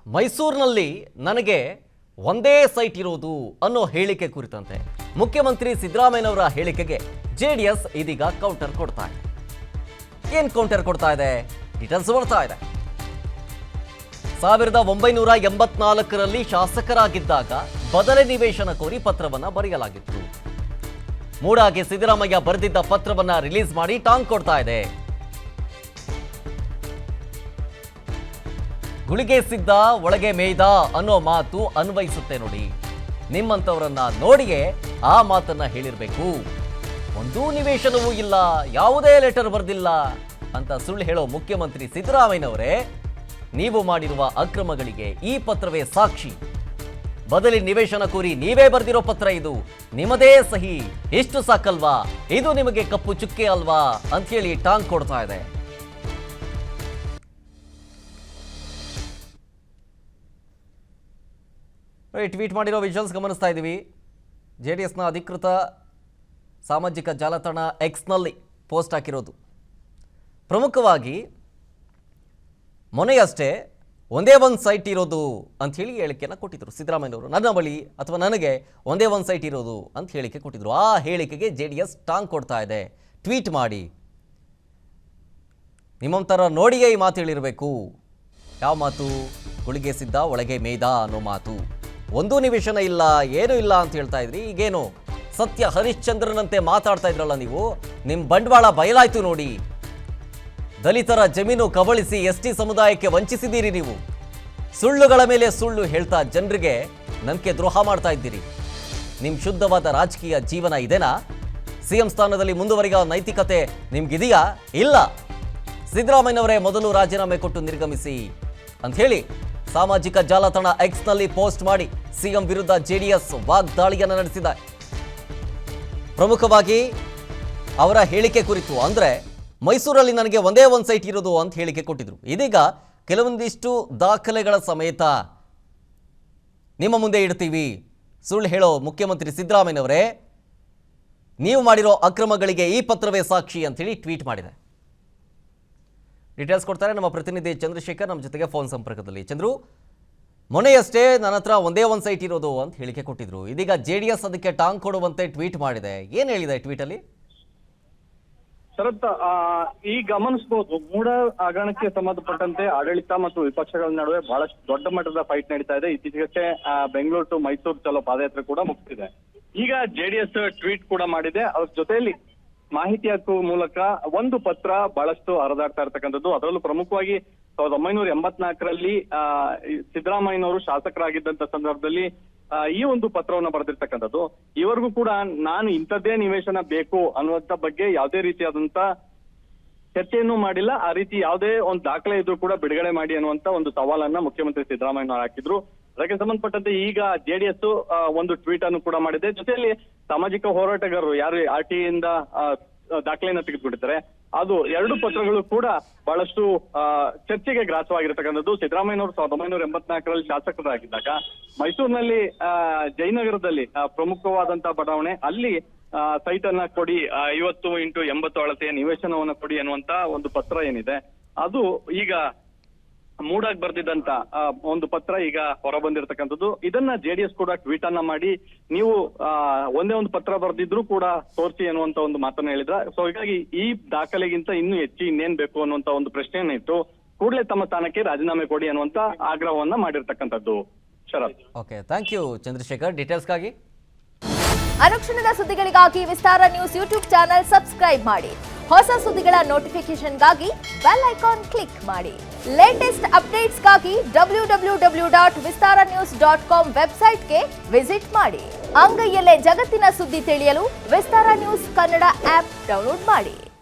ಮೈಸೂರಿನಲ್ಲಿ ನನಗೆ ಒಂದೇ ಸೈಟ್ ಇರೋದು ಅನ್ನೋ ಹೇಳಿಕೆ ಕುರಿತಂತೆ ಮುಖ್ಯಮಂತ್ರಿ ಸಿದ್ದರಾಮಯ್ಯನವರ ಹೇಳಿಕೆಗೆ ಜೆಡಿಎಸ್ ಇದೀಗ ಕೌಂಟರ್ ಕೊಡ್ತಾ ಇದೆ. ಏನು ಕೌಂಟರ್ ಕೊಡ್ತಾ ಇದೆ? ಡೀಟೇಲ್ಸ್ ಬರ್ತಾ ಇದೆ. 1984ರಲ್ಲಿ ಶಾಸಕರಾಗಿದ್ದಾಗ ಬದಲಿ ನಿವೇಶನ ಕೋರಿ ಪತ್ರವನ್ನ ಬರೆಯಲಾಗಿತ್ತು. ಮೂಡಾಗೆ ಸಿದ್ದರಾಮಯ್ಯ ಬರೆದಿದ್ದ ಪತ್ರವನ್ನ ರಿಲೀಸ್ ಮಾಡಿ ಟಾಂಗ್ ಕೊಡ್ತಾ ಇದೆ. ಗುಳಿಗೆ ಸಿದ್ದ ಒಳಗೆ ಮೇಯ್ದ ಅನ್ನೋ ಮಾತು ಅನ್ವಯಿಸುತ್ತೆ ನೋಡಿ. ನಿಮ್ಮಂತವರನ್ನ ನೋಡಿಯೇ ಆ ಮಾತನ್ನ ಹೇಳಿರ್ಬೇಕು. ಒಂದೂ ನಿವೇಶನವೂ ಇಲ್ಲ, ಯಾವುದೇ ಲೆಟರ್ ಬರೆದಿಲ್ಲ ಅಂತ ಸುಳ್ಳು ಹೇಳೋ ಮುಖ್ಯಮಂತ್ರಿ ಸಿದ್ದರಾಮಯ್ಯನವರೇ, ನೀವು ಮಾಡಿರುವ ಅಕ್ರಮಗಳಿಗೆ ಈ ಪತ್ರವೇ ಸಾಕ್ಷಿ. ಬದಲಿ ನಿವೇಶನ ಕೋರಿ ನೀವೇ ಬರೆದಿರೋ ಪತ್ರ ಇದು, ನಿಮ್ಮದೇ ಸಹಿ. ಎಷ್ಟು ಸಾಕಲ್ವಾ? ಇದು ನಿಮಗೆ ಕಪ್ಪು ಚುಕ್ಕೆ ಅಲ್ವಾ ಅಂತ ಹೇಳಿ ಟಾಂಗ್ ಕೊಡ್ತಾ ಇದೆ. ಟ್ವೀಟ್ ಮಾಡಿರೋ ವಿಜುವಲ್ಸ್ ಗಮನಿಸ್ತಾ ಇದ್ದೀವಿ. ಜೆಡಿಎಸ್ನ ಅಧಿಕೃತ ಸಾಮಾಜಿಕ ಜಾಲತಾಣ ಎಕ್ಸ್ನಲ್ಲಿ ಪೋಸ್ಟ್ ಹಾಕಿರೋದು. ಪ್ರಮುಖವಾಗಿ ಮೊನ್ನೆಯಷ್ಟೇ ಒಂದೇ ಒಂದು ಸೈಟ್ ಇರೋದು ಅಂಥೇಳಿ ಹೇಳಿಕೆಯನ್ನು ಕೊಟ್ಟಿದ್ದರು ಸಿದ್ದರಾಮಯ್ಯನವರು. ನನ್ನ ಬಳಿ ಅಥವಾ ನನಗೆ ಒಂದೇ ಒಂದು ಸೈಟ್ ಇರೋದು ಅಂತ ಹೇಳಿಕೆ ಕೊಟ್ಟಿದ್ದರು. ಆ ಹೇಳಿಕೆಗೆ ಜೆಡಿಎಸ್ ಟಾಂಗ್ ಕೊಡ್ತಾ ಇದೆ. ಟ್ವೀಟ್ ಮಾಡಿ, ನಿಮ್ಮಂತರ ನೋಡಿಯೇ ಈ ಮಾತು ಹೇಳಿರಬೇಕು. ಯಾವ ಮಾತು? ಗುಳಿಗೆ ಸಿದ್ದ ಒಳಗೆ ಮೇಯ್ದ ಅನ್ನೋ ಮಾತು. ಒಂದೂ ನಿವೇಶನ ಇಲ್ಲ, ಏನೂ ಇಲ್ಲ ಅಂತ ಹೇಳ್ತಾ ಇದ್ರಿ. ಈಗೇನು ಸತ್ಯ ಹರಿಶ್ಚಂದ್ರನಂತೆ ಮಾತಾಡ್ತಾ ಇದ್ರಲ್ಲ ನೀವು. ನಿಮ್ಮ ಬಂಡವಾಳ ಬಯಲಾಯ್ತು ನೋಡಿ. ದಲಿತರ ಜಮೀನು ಕಬಳಿಸಿ ಎಸ್ಟಿ ಸಮುದಾಯಕ್ಕೆ ವಂಚಿಸಿದ್ದೀರಿ ನೀವು. ಸುಳ್ಳುಗಳ ಮೇಲೆ ಸುಳ್ಳು ಹೇಳ್ತಾ ಜನರಿಗೆ ನಂಬಿಕೆ ದ್ರೋಹ ಮಾಡ್ತಾ ಇದ್ದೀರಿ. ನಿಮ್ಮ ಶುದ್ಧವಾದ ರಾಜಕೀಯ ಜೀವನ ಇದೆನಾ? ಸಿಎಂ ಸ್ಥಾನದಲ್ಲಿ ಮುಂದುವರಿಗ ನೈತಿಕತೆ ನಿಮ್ಗಿದೆಯಾ? ಇಲ್ಲ. ಸಿದ್ದರಾಮಯ್ಯನವರೇ ಮೊದಲು ರಾಜೀನಾಮೆ ಕೊಟ್ಟು ನಿರ್ಗಮಿಸಿ ಅಂತ ಹೇಳಿ ಸಾಮಾಜಿಕ ಜಾಲತಾಣ ಎಕ್ಸ್ನಲ್ಲಿ ಪೋಸ್ಟ್ ಮಾಡಿ ಸಿಎಂ ವಿರುದ್ಧ ಜೆಡಿಎಸ್ ವಾಗ್ದಾಳಿಯನ್ನು ನಡೆಸಿದೆ. ಪ್ರಮುಖವಾಗಿ ಅವರ ಹೇಳಿಕೆ ಕುರಿತು ಅಂದರೆ ಮೈಸೂರಲ್ಲಿ ನನಗೆ ಒಂದೇ ಒಂದು ಸೈಟ್ ಇರೋದು ಅಂತ ಹೇಳಿಕೆ ಕೊಟ್ಟಿದ್ರು. ಇದೀಗ ಕೆಲವೊಂದಿಷ್ಟು ದಾಖಲೆಗಳ ಸಮೇತ ನಿಮ್ಮ ಮುಂದೆ ಇಡ್ತೀವಿ. ಸುಳ್ಳು ಹೇಳೋ ಮುಖ್ಯಮಂತ್ರಿ ಸಿದ್ದರಾಮಯ್ಯನವರೇ, ನೀವು ಮಾಡಿರೋ ಅಕ್ರಮಗಳಿಗೆ ಈ ಪತ್ರವೇ ಸಾಕ್ಷಿ ಅಂತೇಳಿ ಟ್ವೀಟ್ ಮಾಡಿದೆ. ಡೀಟೇಲ್ಸ್ ಕೊಡ್ತಾರೆ ನಮ್ಮ ಪ್ರತಿನಿಧಿ ಚಂದ್ರಶೇಖರ್, ನಮ್ಮ ಜೊತೆಗೆ ಫೋನ್ ಸಂಪರ್ಕದಲ್ಲಿ. ಚಂದ್ರು, ಮೊನ್ನೆಯಷ್ಟೇ ನನ್ನ ಹತ್ರ ಒಂದೇ ಒಂದು ಸೈಟ್ ಇರೋದು ಅಂತ ಹೇಳಿಕೆ ಕೊಟ್ಟಿದ್ರು. ಇದೀಗ ಜೆಡಿಎಸ್ ಅದಕ್ಕೆ ಟಾಂಗ್ ಕೊಡುವಂತೆ ಟ್ವೀಟ್ ಮಾಡಿದೆ. ಏನು ಹೇಳಿದೆ ಟ್ವೀಟಲ್ಲಿ? ಶರತ್, ಈ ಗಮನಿಸಬಹುದು, ಮೂಡ ಹಗರಣಕ್ಕೆ ಸಂಬಂಧಪಟ್ಟಂತೆ ಆಡಳಿತ ಮತ್ತು ವಿಪಕ್ಷಗಳ ನಡುವೆ ಬಹಳಷ್ಟು ದೊಡ್ಡ ಮಟ್ಟದ ಫೈಟ್ ನಡೀತಾ ಇದೆ. ಇತ್ತೀಚೆಗೆ ಬೆಂಗಳೂರು ಟು ಮೈಸೂರು ಚಲೋ ಪಾದಯಾತ್ರೆ ಕೂಡ ಮುಗಿಸಿದೆ. ಈಗ ಜೆಡಿಎಸ್ ಟ್ವೀಟ್ ಕೂಡ ಮಾಡಿದೆ. ಅದ್ರ ಜೊತೆಯಲ್ಲಿ ಮಾಹಿತಿ ಹಕ್ಕು ಮೂಲಕ ಒಂದು ಪತ್ರ ಬಹಳಷ್ಟು ಹರಿದಾಡ್ತಾ ಇರ್ತಕ್ಕಂಥದ್ದು. ಅದರಲ್ಲೂ ಪ್ರಮುಖವಾಗಿ 1984ರಲ್ಲಿ ಸಿದ್ದರಾಮಯ್ಯನವರು ಶಾಸಕರಾಗಿದ್ದಂತ ಸಂದರ್ಭದಲ್ಲಿ ಈ ಒಂದು ಪತ್ರವನ್ನು ಬರೆದಿರ್ತಕ್ಕಂಥದ್ದು. ಇವರಿಗೂ ಕೂಡ ನಾನು ಇಂಥದ್ದೇ ನಿವೇಶನ ಬೇಕು ಅನ್ನುವಂತ ಬಗ್ಗೆ ಯಾವುದೇ ರೀತಿಯಾದಂತ ಚರ್ಚೆಯನ್ನು ಮಾಡಿಲ್ಲ. ಆ ರೀತಿ ಯಾವುದೇ ಒಂದು ದಾಖಲೆ ಇದ್ರೂ ಕೂಡ ಬಿಡುಗಡೆ ಮಾಡಿ ಅನ್ನುವಂತ ಒಂದು ಸವಾಲನ್ನ ಮುಖ್ಯಮಂತ್ರಿ ಸಿದ್ದರಾಮಯ್ಯನವರು ಹಾಕಿದ್ರು. ಅದಕ್ಕೆ ಸಂಬಂಧಪಟ್ಟಂತೆ ಈಗ ಜೆಡಿಎಸ್ ಒಂದು ಟ್ವೀಟ್ ಅನ್ನು ಕೂಡ ಮಾಡಿದೆ. ಜೊತೆಯಲ್ಲಿ ಸಾಮಾಜಿಕ ಹೋರಾಟಗಾರರು ಯಾರು RTI ಇಂದ ದಾಖಲೆಯನ್ನ ತೆಗೆದುಕೊಂಡಿದ್ದಾರೆ, ಅದು ಎರಡು ಪತ್ರಗಳು ಕೂಡ ಬಹಳಷ್ಟು ಚರ್ಚೆಗೆ ಗ್ರಾಸವಾಗಿರ್ತಕ್ಕಂಥದ್ದು. ಸಿದ್ದರಾಮಯ್ಯನವರು 1984ರಲ್ಲಿ ಶಾಸಕರಾಗಿದ್ದಾಗ ಮೈಸೂರಿನಲ್ಲಿ ಜಯನಗರದಲ್ಲಿ ಪ್ರಮುಖವಾದಂತಹ ಬಡಾವಣೆ, ಅಲ್ಲಿ ಸೈಟ್ ಅನ್ನ ಕೊಡಿ, 50x80 ಅಳತೆಯ ನಿವೇಶನವನ್ನ ಕೊಡಿ ಅನ್ನುವಂತ ಒಂದು ಪತ್ರ ಏನಿದೆ, ಅದು ಈಗ ಮೂಡಾಗ್ ಬರ್ದಿದ್ದಂತ ಒಂದು ಪತ್ರ ಈಗ ಹೊರ ಬಂದಿರತಕ್ಕಂಥದ್ದು. ಇದನ್ನ ಜೆಡಿಎಸ್ ಕೂಡ ಟ್ವೀಟ್ ಅನ್ನ ಮಾಡಿ, ನೀವು ಒಂದೇ ಒಂದು ಪತ್ರ ಬರ್ದಿದ್ರು ಕೂಡ ತೋರಿಸಿ ಅನ್ನುವಂತ ಒಂದು ಮಾತನ್ನ ಹೇಳಿದ್ರ. ಸೊ ಹೀಗಾಗಿ ಈ ದಾಖಲೆಗಿಂತ ಇನ್ನೂ ಹೆಚ್ಚು ಇನ್ನೇನ್ ಬೇಕು ಅನ್ನುವಂತ ಒಂದು ಪ್ರಶ್ನೆಯನ್ನ ಇಟ್ಟು ಕೂಡಲೇ ತಮ್ಮ ಸ್ಥಾನಕ್ಕೆ ರಾಜೀನಾಮೆ ಕೊಡಿ ಅನ್ನುವಂತ ಆಗ್ರಹವನ್ನ ಮಾಡಿರ್ತಕ್ಕಂಥದ್ದು. ಶರತ್, ಓಕೆ, ಥ್ಯಾಂಕ್ ಯು ಚಂದ್ರಶೇಖರ್. ಡೀಟೇಲ್ಸ್ಗಾಗಿ ಅನುಕ್ಷಣದ ಸುದ್ದಿಗಳಿಗಾಗಿ ವಿಸ್ತಾರ ನ್ಯೂಸ್ ಯೂಟ್ಯೂಬ್ ಚಾನೆಲ್ ಸಬ್ಸ್ಕ್ರೈಬ್ ಮಾಡಿ. ಹೊಸ ಸುದ್ದಿಗಳ ನೋಟಿಫಿಕೇಶನ್ಗಾಗಿ ಬೆಲ್ ಐಕಾನ್ ಕ್ಲಿಕ್ ಮಾಡಿ. ಲೇಟೆಸ್ಟ್ ಅಪ್ಡೇಟ್ಸ್ಗಾಗಿ www.vistaranews.com ವೆಬ್ಸೈಟ್ಗೆ ವಿಸಿಟ್ ಮಾಡಿ. ಅಂಗೈಯಲ್ಲೇ ಜಗತ್ತಿನ ಸುದ್ದಿ ತಿಳಿಯಲು ವಿಸ್ತಾರ ನ್ಯೂಸ್ ಕನ್ನಡ ಆಪ್ ಡೌನ್ಲೋಡ್ ಮಾಡಿ.